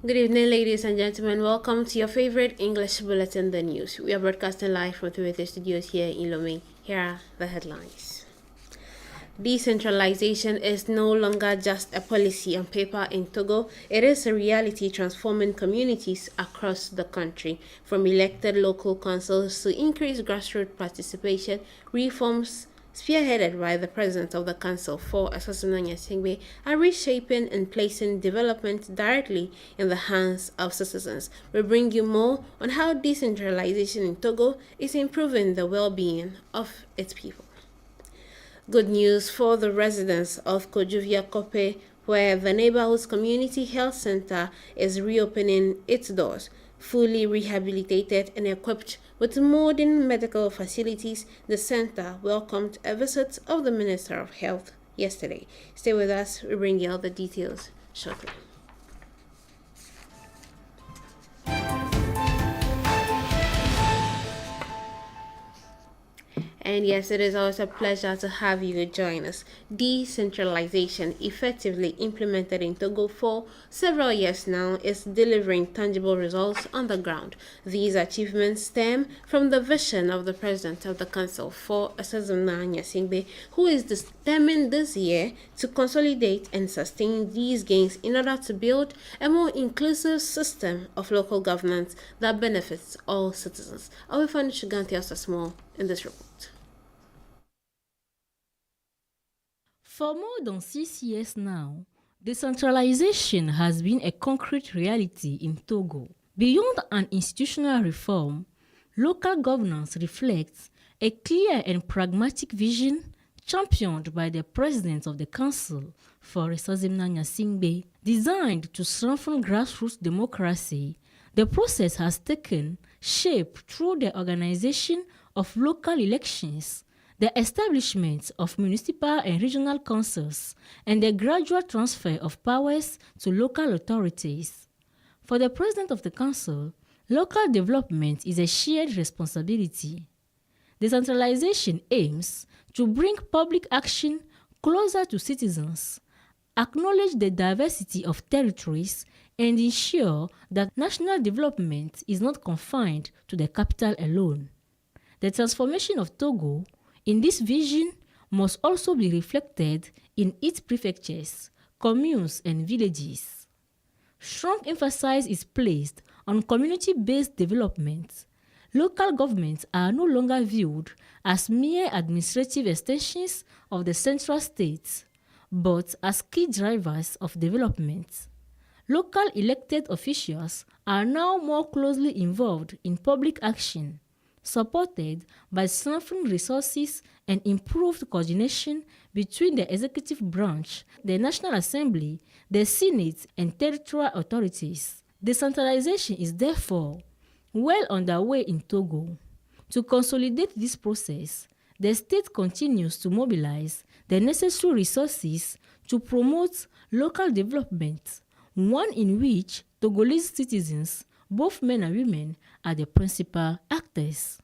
Good evening, ladies and gentlemen. Welcome to your favorite English bulletin, The News. We are broadcasting live from TVT studios here in Lomé. Here are the headlines. Decentralization is no longer just a policy on paper in Togo. It is a reality transforming communities across the country. From elected local councils to increased grassroots participation, reforms spearheaded by the president of the council for Assassina Singbe, are reshaping and placing development directly in the hands of citizens. We bring you more on how decentralization in Togo is improving the well-being of its people. Good news for the residents of Kojuvia Kope, where the neighborhood's community health center is reopening its doors. Fully rehabilitated and equipped with modern medical facilities, the center welcomed a visit of the Minister of Health yesterday. Stay with us, we bring you all the details shortly. And yes, it is always a pleasure to have you join us. Decentralization, effectively implemented in Togo for several years now, is delivering tangible results on the ground. These achievements stem from the vision of the President of the Council for Assassina Singbe, who is determined this year to consolidate and sustain these gains in order to build a more inclusive system of local governance that benefits all citizens. I will find Shugan tells us more in this report. For more than 6 years now, decentralization has been a concrete reality in Togo. Beyond an institutional reform, local governance reflects a clear and pragmatic vision championed by the President of the Council for Assassina Singbe. Designed to strengthen grassroots democracy, the process has taken shape through the organization of local elections, the establishment of municipal and regional councils, and the gradual transfer of powers to local authorities. For the President of the Council, local development is a shared responsibility. Decentralization aims to bring public action closer to citizens, acknowledge the diversity of territories, and ensure that national development is not confined to the capital alone. The transformation of Togo in this vision must also be reflected in its prefectures, communes, and villages. Strong emphasis is placed on community-based development. Local governments are no longer viewed as mere administrative extensions of the central state, but as key drivers of development. Local elected officials are now more closely involved in public action, supported by strengthened resources and improved coordination between the executive branch, the National Assembly, the Senate, and territorial authorities. Decentralization is therefore well underway in Togo. To consolidate this process, the state continues to mobilize the necessary resources to promote local development, one in which Togolese citizens, both men and women, are the principal actors.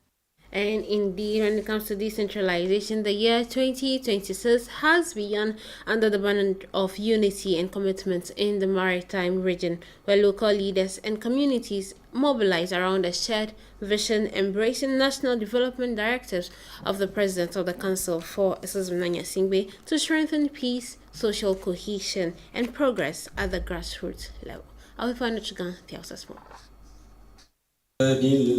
And indeed, when it comes to decentralization, the year 2026 has begun under the banner of unity and commitment in the maritime region, where local leaders and communities mobilize around a shared vision, embracing national development directives of the President of the Council for Assassina Singbe to strengthen peace, social cohesion, and progress at the grassroots level. I will find Chugan tells us more. In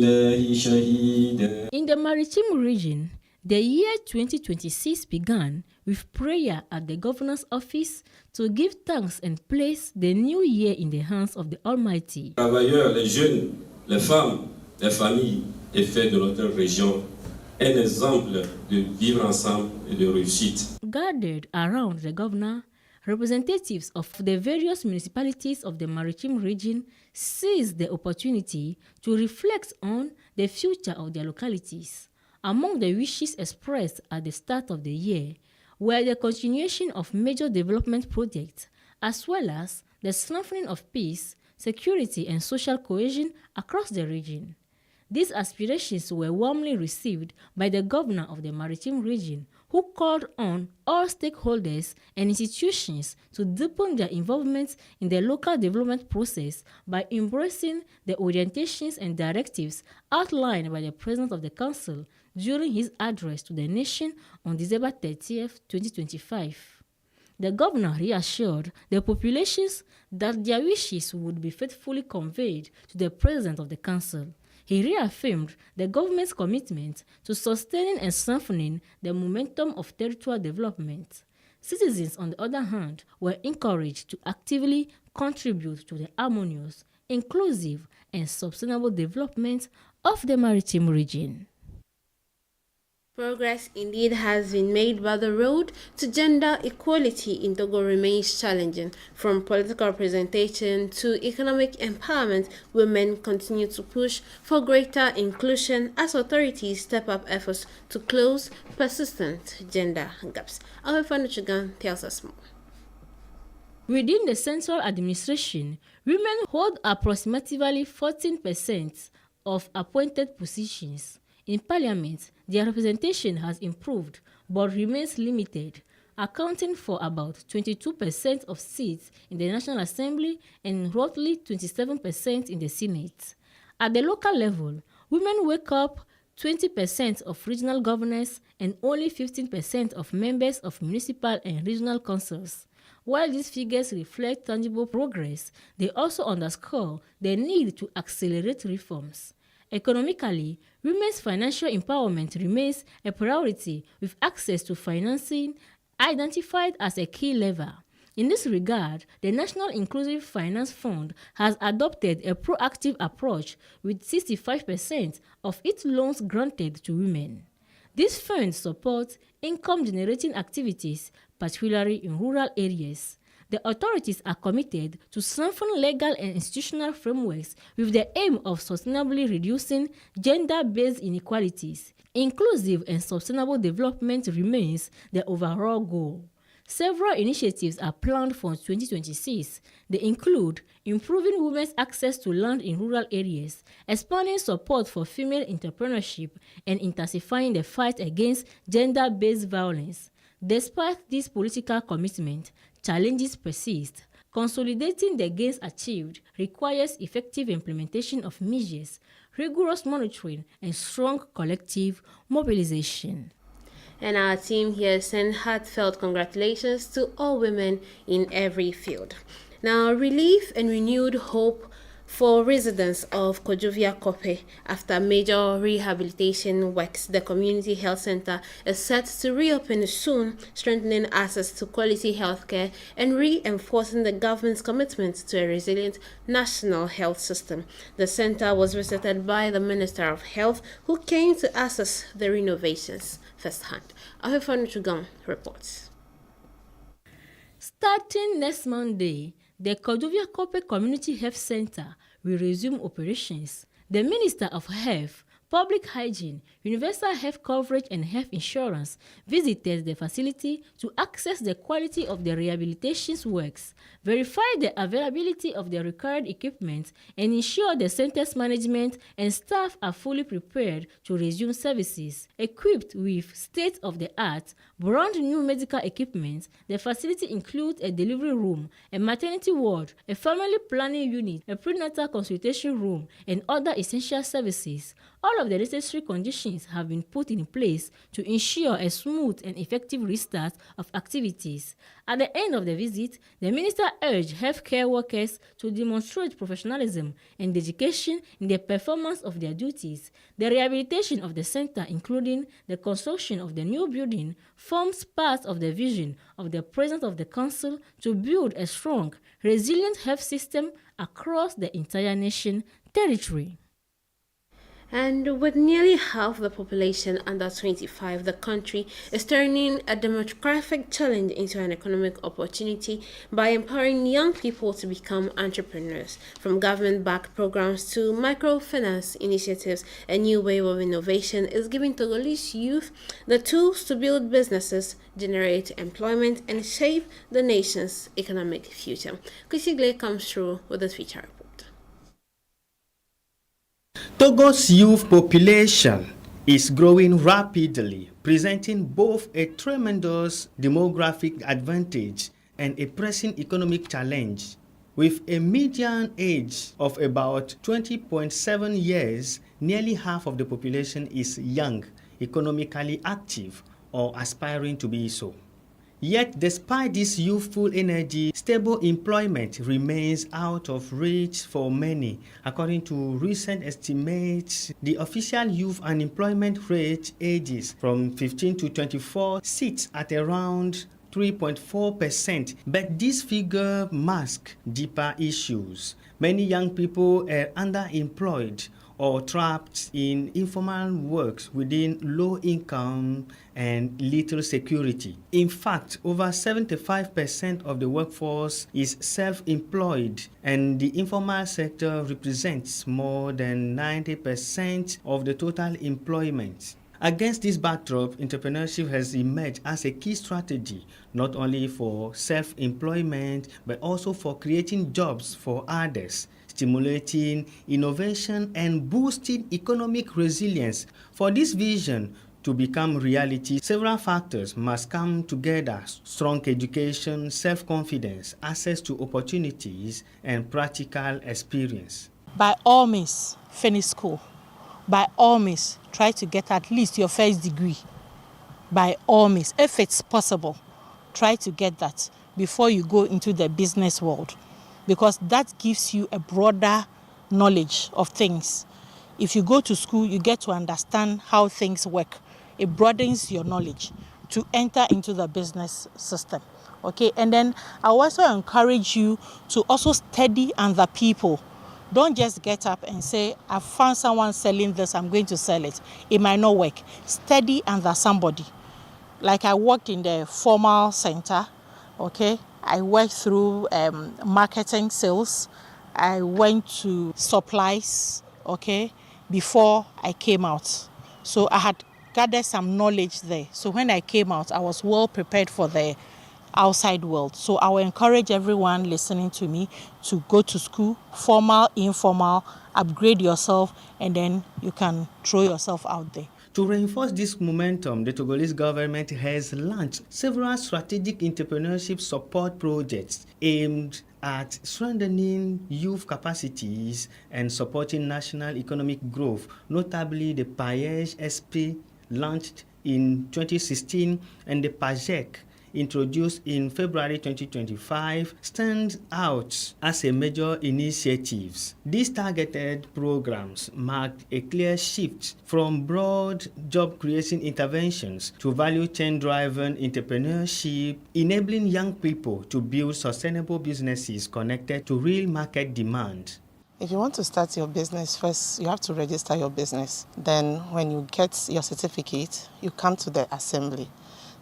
the maritime region, the year 2026 began with prayer at the governor's office to give thanks and place the new year in the hands of the Almighty. Travailleurs, les jeunes, les femmes, les familles et faits de notre région, un exemple de vivre ensemble et de réussite. Gathered around the governor, representatives of the various municipalities of the maritime region seized the opportunity to reflect on the future of their localities. Among the wishes expressed at the start of the year were the continuation of major development projects, as well as the strengthening of peace, security, and social cohesion across the region. These aspirations were warmly received by the governor of the maritime region, who called on all stakeholders and institutions to deepen their involvement in the local development process by embracing the orientations and directives outlined by the President of the Council during his address to the nation on December 30th, 2025. The governor reassured the populations that their wishes would be faithfully conveyed to the President of the Council. He reaffirmed the government's commitment to sustaining and strengthening the momentum of territorial development. Citizens, on the other hand, were encouraged to actively contribute to the harmonious, inclusive, and sustainable development of the maritime region. Progress indeed has been made, but the road to gender equality in Togo remains challenging. From political representation to economic empowerment, women continue to push for greater inclusion as authorities step up efforts to close persistent gender gaps. Our Chugan tells us more. Within the central administration, women hold approximately 14% of appointed positions. In parliament, their representation has improved but remains limited, accounting for about 22% of seats in the National Assembly and roughly 27% in the Senate. At the local level, women make up 20% of regional governors and only 15% of members of municipal and regional councils. While these figures reflect tangible progress, they also underscore the need to accelerate reforms. Economically, women's financial empowerment remains a priority, with access to financing identified as a key lever. In this regard, the National Inclusive Finance Fund has adopted a proactive approach, with 65% of its loans granted to women. This fund supports income-generating activities, particularly in rural areas. The authorities are committed to strengthen legal and institutional frameworks with the aim of sustainably reducing gender-based inequalities. Inclusive and sustainable development remains the overall goal. Several initiatives are planned for 2026. They include improving women's access to land in rural areas, expanding support for female entrepreneurship, and intensifying the fight against gender-based violence. Despite this political commitment, challenges persist. Consolidating the gains achieved requires effective implementation of measures, rigorous monitoring, and strong collective mobilization. And our team here send heartfelt congratulations to all women in every field. Now, relief and renewed hope for residents of Kojuvia Kope after major rehabilitation works. The community health center is set to reopen soon, strengthening access to quality healthcare and reinforcing the government's commitment to a resilient national health system. The center was visited by the Minister of Health, who came to assess the renovations firsthand. Ahefanu Chugan reports. Starting next Monday, the Kojuvia Kope Community Health Center will resume operations. The Minister of Health, Public Hygiene, Universal Health Coverage and Health Insurance visited the facility to assess the quality of the rehabilitation works, verify the availability of the required equipment, and ensure the center's management and staff are fully prepared to resume services. Equipped with state-of-the-art, brand-new medical equipment, the facility includes a delivery room, a maternity ward, a family planning unit, a prenatal consultation room, and other essential services. All of the necessary conditions have been put in place to ensure a smooth and effective restart of activities. At the end of the visit, the minister urged healthcare workers to demonstrate professionalism and dedication in the performance of their duties. The rehabilitation of the center, including the construction of the new building, forms part of the vision of the President of the Council to build a strong, resilient health system across the entire nation territory. And with nearly half the population under 25, the country is turning a demographic challenge into an economic opportunity by empowering young people to become entrepreneurs. From government-backed programs to microfinance initiatives, a new wave of innovation is giving Togolese youth the tools to build businesses, generate employment, and shape the nation's economic future. Kusigle comes through with this feature report. Togo's youth population is growing rapidly, presenting both a tremendous demographic advantage and a pressing economic challenge. With a median age of about 20.7 years, nearly half of the population is young, economically active, or aspiring to be so. Yet, despite this youthful energy, stable employment remains out of reach for many. According to recent estimates, the official youth unemployment rate ages from 15 to 24 sits at around 3.4%, but this figure masks deeper issues. Many young people are underemployed or trapped in informal works within low income and little security. In fact, over 75% of the workforce is self-employed, and the informal sector represents more than 90% of the total employment. Against this backdrop, entrepreneurship has emerged as a key strategy, not only for self-employment, but also for creating jobs for others, stimulating innovation and boosting economic resilience. For this vision to become reality, several factors must come together: strong education, self-confidence, access to opportunities, and practical experience. By all means, finish school. By all means, try to get at least your first degree. By all means, if it's possible, try to get that before you go into the business world, because that gives you a broader knowledge of things. If you go to school, you get to understand how things work. It broadens your knowledge to enter into the business system. Okay, and then I also encourage you to also study other people. Don't just get up and say, I found someone selling this, I'm going to sell it. It might not work. Study under somebody. Like I worked in the formal center, okay? I worked through marketing, sales. I went to supplies, okay, before I came out. So I had gathered some knowledge there. So when I came out, I was well prepared for the outside world. So I will encourage everyone listening to me to go to school, formal, informal, upgrade yourself, and then you can throw yourself out there. To reinforce this momentum, the Togolese government has launched several strategic entrepreneurship support projects aimed at strengthening youth capacities and supporting national economic growth. Notably, the Paej SP launched in 2016 and the PAJEC introduced in February 2025 stands out as a major initiatives. These targeted programs marked a clear shift from broad job creation interventions to value chain driven entrepreneurship, enabling young people to build sustainable businesses connected to real market demand. If you want to start your business, first you have to register your business. Then when you get your certificate, you come to the assembly.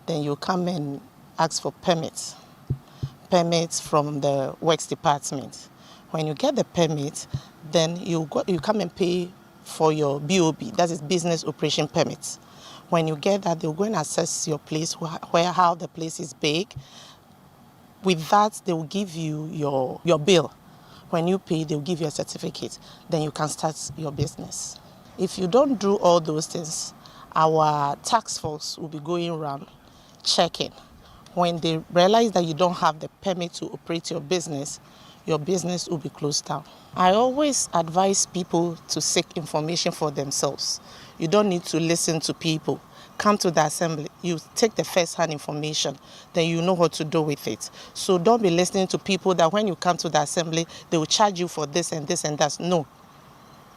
Then you come and ask for permits from the works department. When you get the permit, then you come and pay for your BOP, that is business operation permits. When you get that, they'll go and assess your place, how the place is big. With that, they will give you your bill. When you pay, they'll give you a certificate. Then you can start your business. If you don't do all those things, our tax force will be going around checking. When they realize that you don't have the permit to operate your business will be closed down. I always advise people to seek information for themselves. You don't need to listen to people. Come to the assembly, you take the first-hand information, then you know what to do with it. So don't be listening to people that when you come to the assembly, they will charge you for this and this and that. No.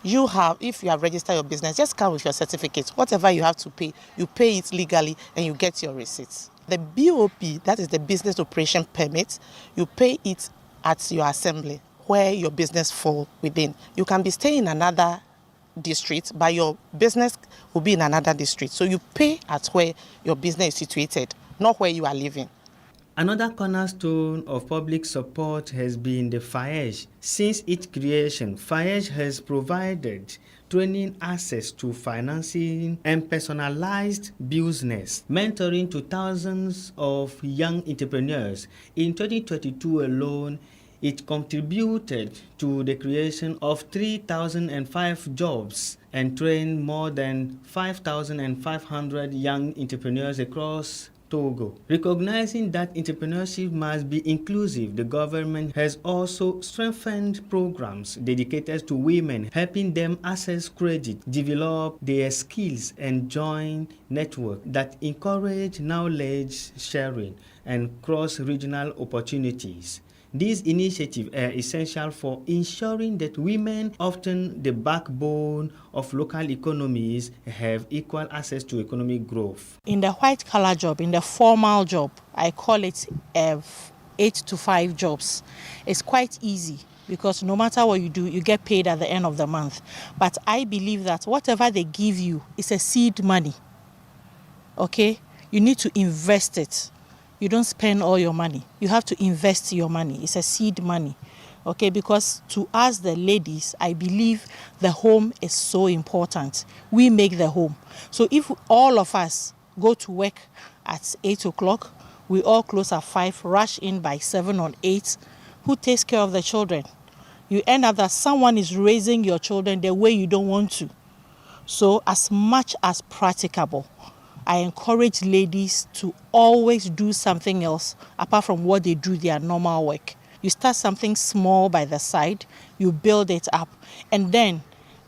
If you have registered your business, just come with your certificate. Whatever you have to pay, you pay it legally and you get your receipts. The BOP, that is the business operation permit, you pay it at your assembly where your business falls within. You can be staying in another district, but your business will be in another district. So you pay at where your business is situated, not where you are living. Another cornerstone of public support has been the FAEJ. Since its creation, FAEJ has provided training, access to financing, and personalized business, mentoring to thousands of young entrepreneurs. In 2022 alone, It contributed to the creation of 3,005 jobs and trained more than 5,500 young entrepreneurs across Togo. Recognizing that entrepreneurship must be inclusive, the government has also strengthened programs dedicated to women, helping them access credit, develop their skills, and join networks that encourage knowledge sharing and cross-regional opportunities. These initiatives are essential for ensuring that women, often the backbone of local economies, have equal access to economic growth. In the white-collar job, in the formal job, I call it 8 to 5 jobs. It's quite easy because no matter what you do, you get paid at the end of the month. But I believe that whatever they give you is a seed money. Okay? You need to invest it. You don't spend all your money. You have to invest your money. It's a seed money. Okay, because to us, the ladies, I believe the home is so important. We make the home. So if all of us go to work at 8 o'clock, we all close at 5, rush in by 7 or 8, who takes care of the children? You end up that someone is raising your children the way you don't want to. So as much as practicable, I encourage ladies to always do something else apart from what they do their normal work. You start something small by the side, you build it up, and then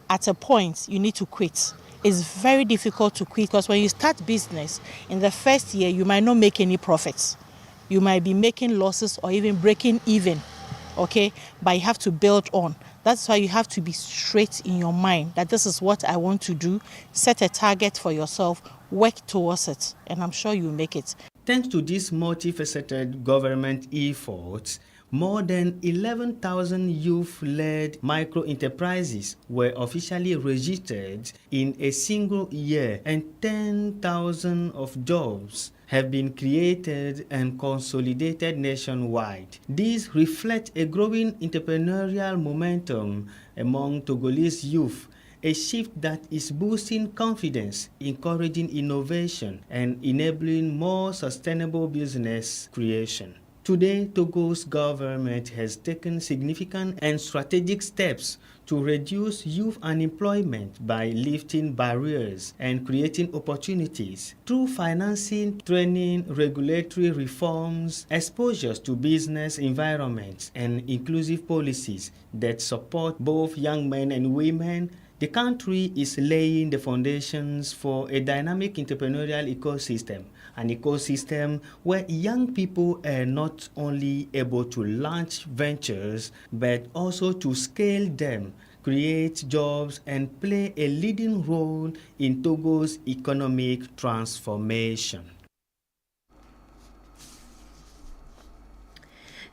at a point you need to quit. It's very difficult to quit because when you start business, in the first year you might not make any profits. You might be making losses or even breaking even, okay? But you have to build on. That's why you have to be straight in your mind that this is what I want to do. Set a target for yourself, work towards it, and I'm sure you'll make it. Thanks to these multifaceted government efforts, more than 11,000 youth-led micro-enterprises were officially registered in a single year, and 10,000 of jobs have been created and consolidated nationwide. These reflect a growing entrepreneurial momentum among Togolese youth, a shift that is boosting confidence, encouraging innovation, and enabling more sustainable business creation. Today, Togo's government has taken significant and strategic steps to reduce youth unemployment by lifting barriers and creating opportunities through financing, training, regulatory reforms, exposures to business environments, and inclusive policies that support both young men and women. The country is laying the foundations for a dynamic entrepreneurial ecosystem, an ecosystem where young people are not only able to launch ventures, but also to scale them, create jobs, and play a leading role in Togo's economic transformation.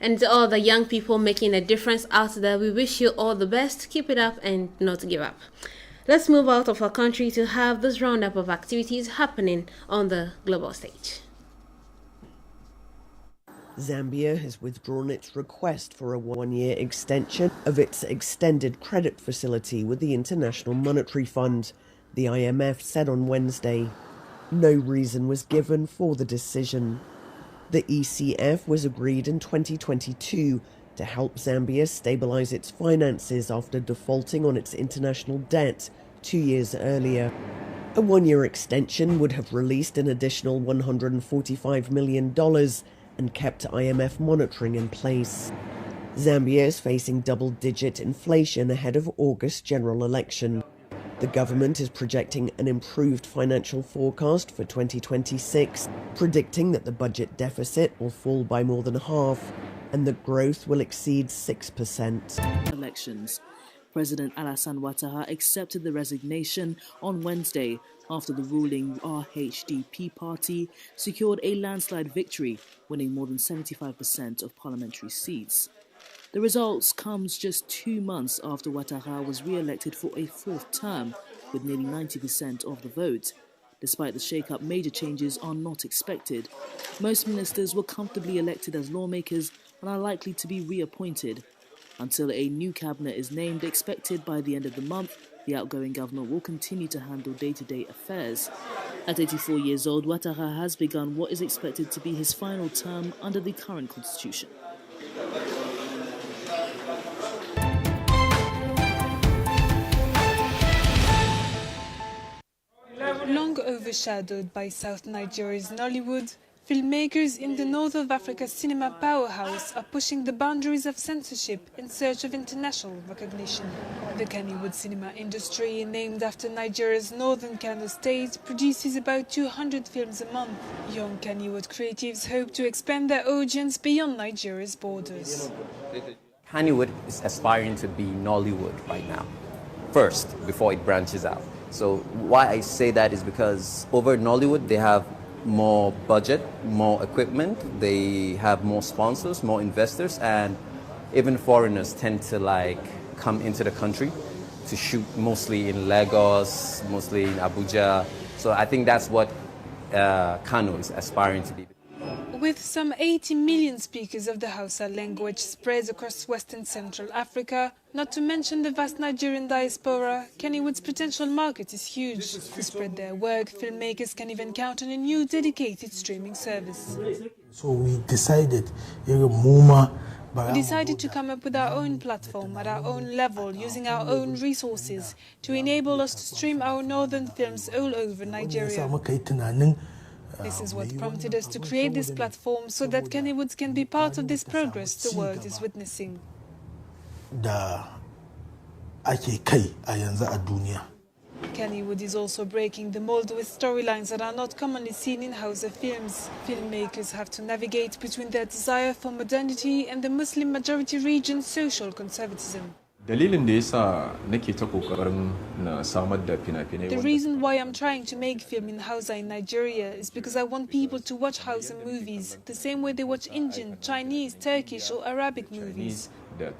And to all the young people making a difference out there, we wish you all the best. Keep it up and not give up. Let's move out of our country to have this roundup of activities happening on the global stage. Zambia has withdrawn its request for a one-year extension of its extended credit facility with the International Monetary Fund, the IMF said on Wednesday. No reason was given for the decision. The ECF was agreed in 2022 to help Zambia stabilize its finances after defaulting on its international debt 2 years earlier. A one-year extension would have released an additional $145 million and kept IMF monitoring in place. Zambia is facing double-digit inflation ahead of August general election. The government is projecting an improved financial forecast for 2026, predicting that the budget deficit will fall by more than half and that growth will exceed 6%. Elections. President Alassane Ouattara accepted the resignation on Wednesday after the ruling RHDP party secured a landslide victory, winning more than 75% of parliamentary seats. The results comes just 2 months after Ouattara was re-elected for a 4th term, with nearly 90% of the vote. Despite the shake-up, major changes are not expected. Most ministers were comfortably elected as lawmakers and are likely to be reappointed. Until a new cabinet is named, expected by the end of the month, the outgoing governor will continue to handle day-to-day affairs. At 84 years old, Ouattara has begun what is expected to be his final term under the current constitution. Long overshadowed by South Nigeria's Nollywood, filmmakers in the north of Africa's cinema powerhouse are pushing the boundaries of censorship in search of international recognition. The Kannywood cinema industry, named after Nigeria's northern Kano state, produces about 200 films a month. Young Kannywood creatives hope to expand their audience beyond Nigeria's borders. Kannywood is aspiring to be Nollywood right now, first, before it branches out. So why I say that is because over Nollywood, they have more budget, more equipment, they have more sponsors, more investors, and even foreigners tend to come into the country to shoot mostly in Lagos, mostly in Abuja. So I think that's what Kano is aspiring to be. With some 80 million speakers of the Hausa language spread across Western Central Africa, not to mention the vast Nigerian diaspora, Kannywood's potential market is huge. To spread their work, filmmakers can even count on a new dedicated streaming service. So we decided to come up with our own platform at our own level, using our own resources to enable us to stream our northern films all over Nigeria. This is what prompted us to create this platform so that Kennywoods can be part of this progress the world is witnessing. Kennywood is also breaking the mold with storylines that are not commonly seen in Hausa films. Filmmakers have to navigate between their desire for modernity and the Muslim majority region's social conservatism. The reason why I'm trying to make film in Hausa in Nigeria is because I want people to watch Hausa movies the same way they watch Indian, Chinese, Turkish or Arabic movies. They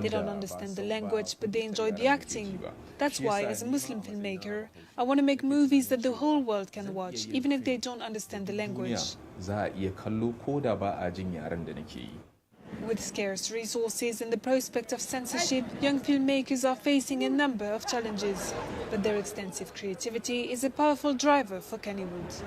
don't understand the language, but they enjoy the acting. That's why, as a Muslim filmmaker, I want to make movies that the whole world can watch, even if they don't understand the language. With scarce resources and the prospect of censorship, young filmmakers are facing a number of challenges. But their extensive creativity is a powerful driver for Kannywood.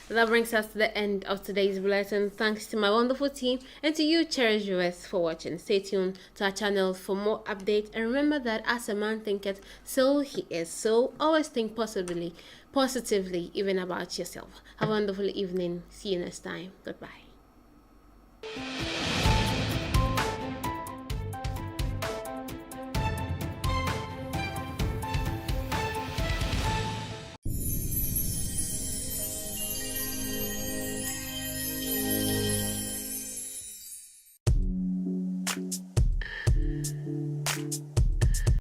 That brings us to the end of today's bulletin. Thanks to my wonderful team and to you, cherished viewers, for watching. Stay tuned to our channel for more updates. And remember that as a man thinketh, so he is. So always think positively, even about yourself. Have a wonderful evening. See you next time. Goodbye.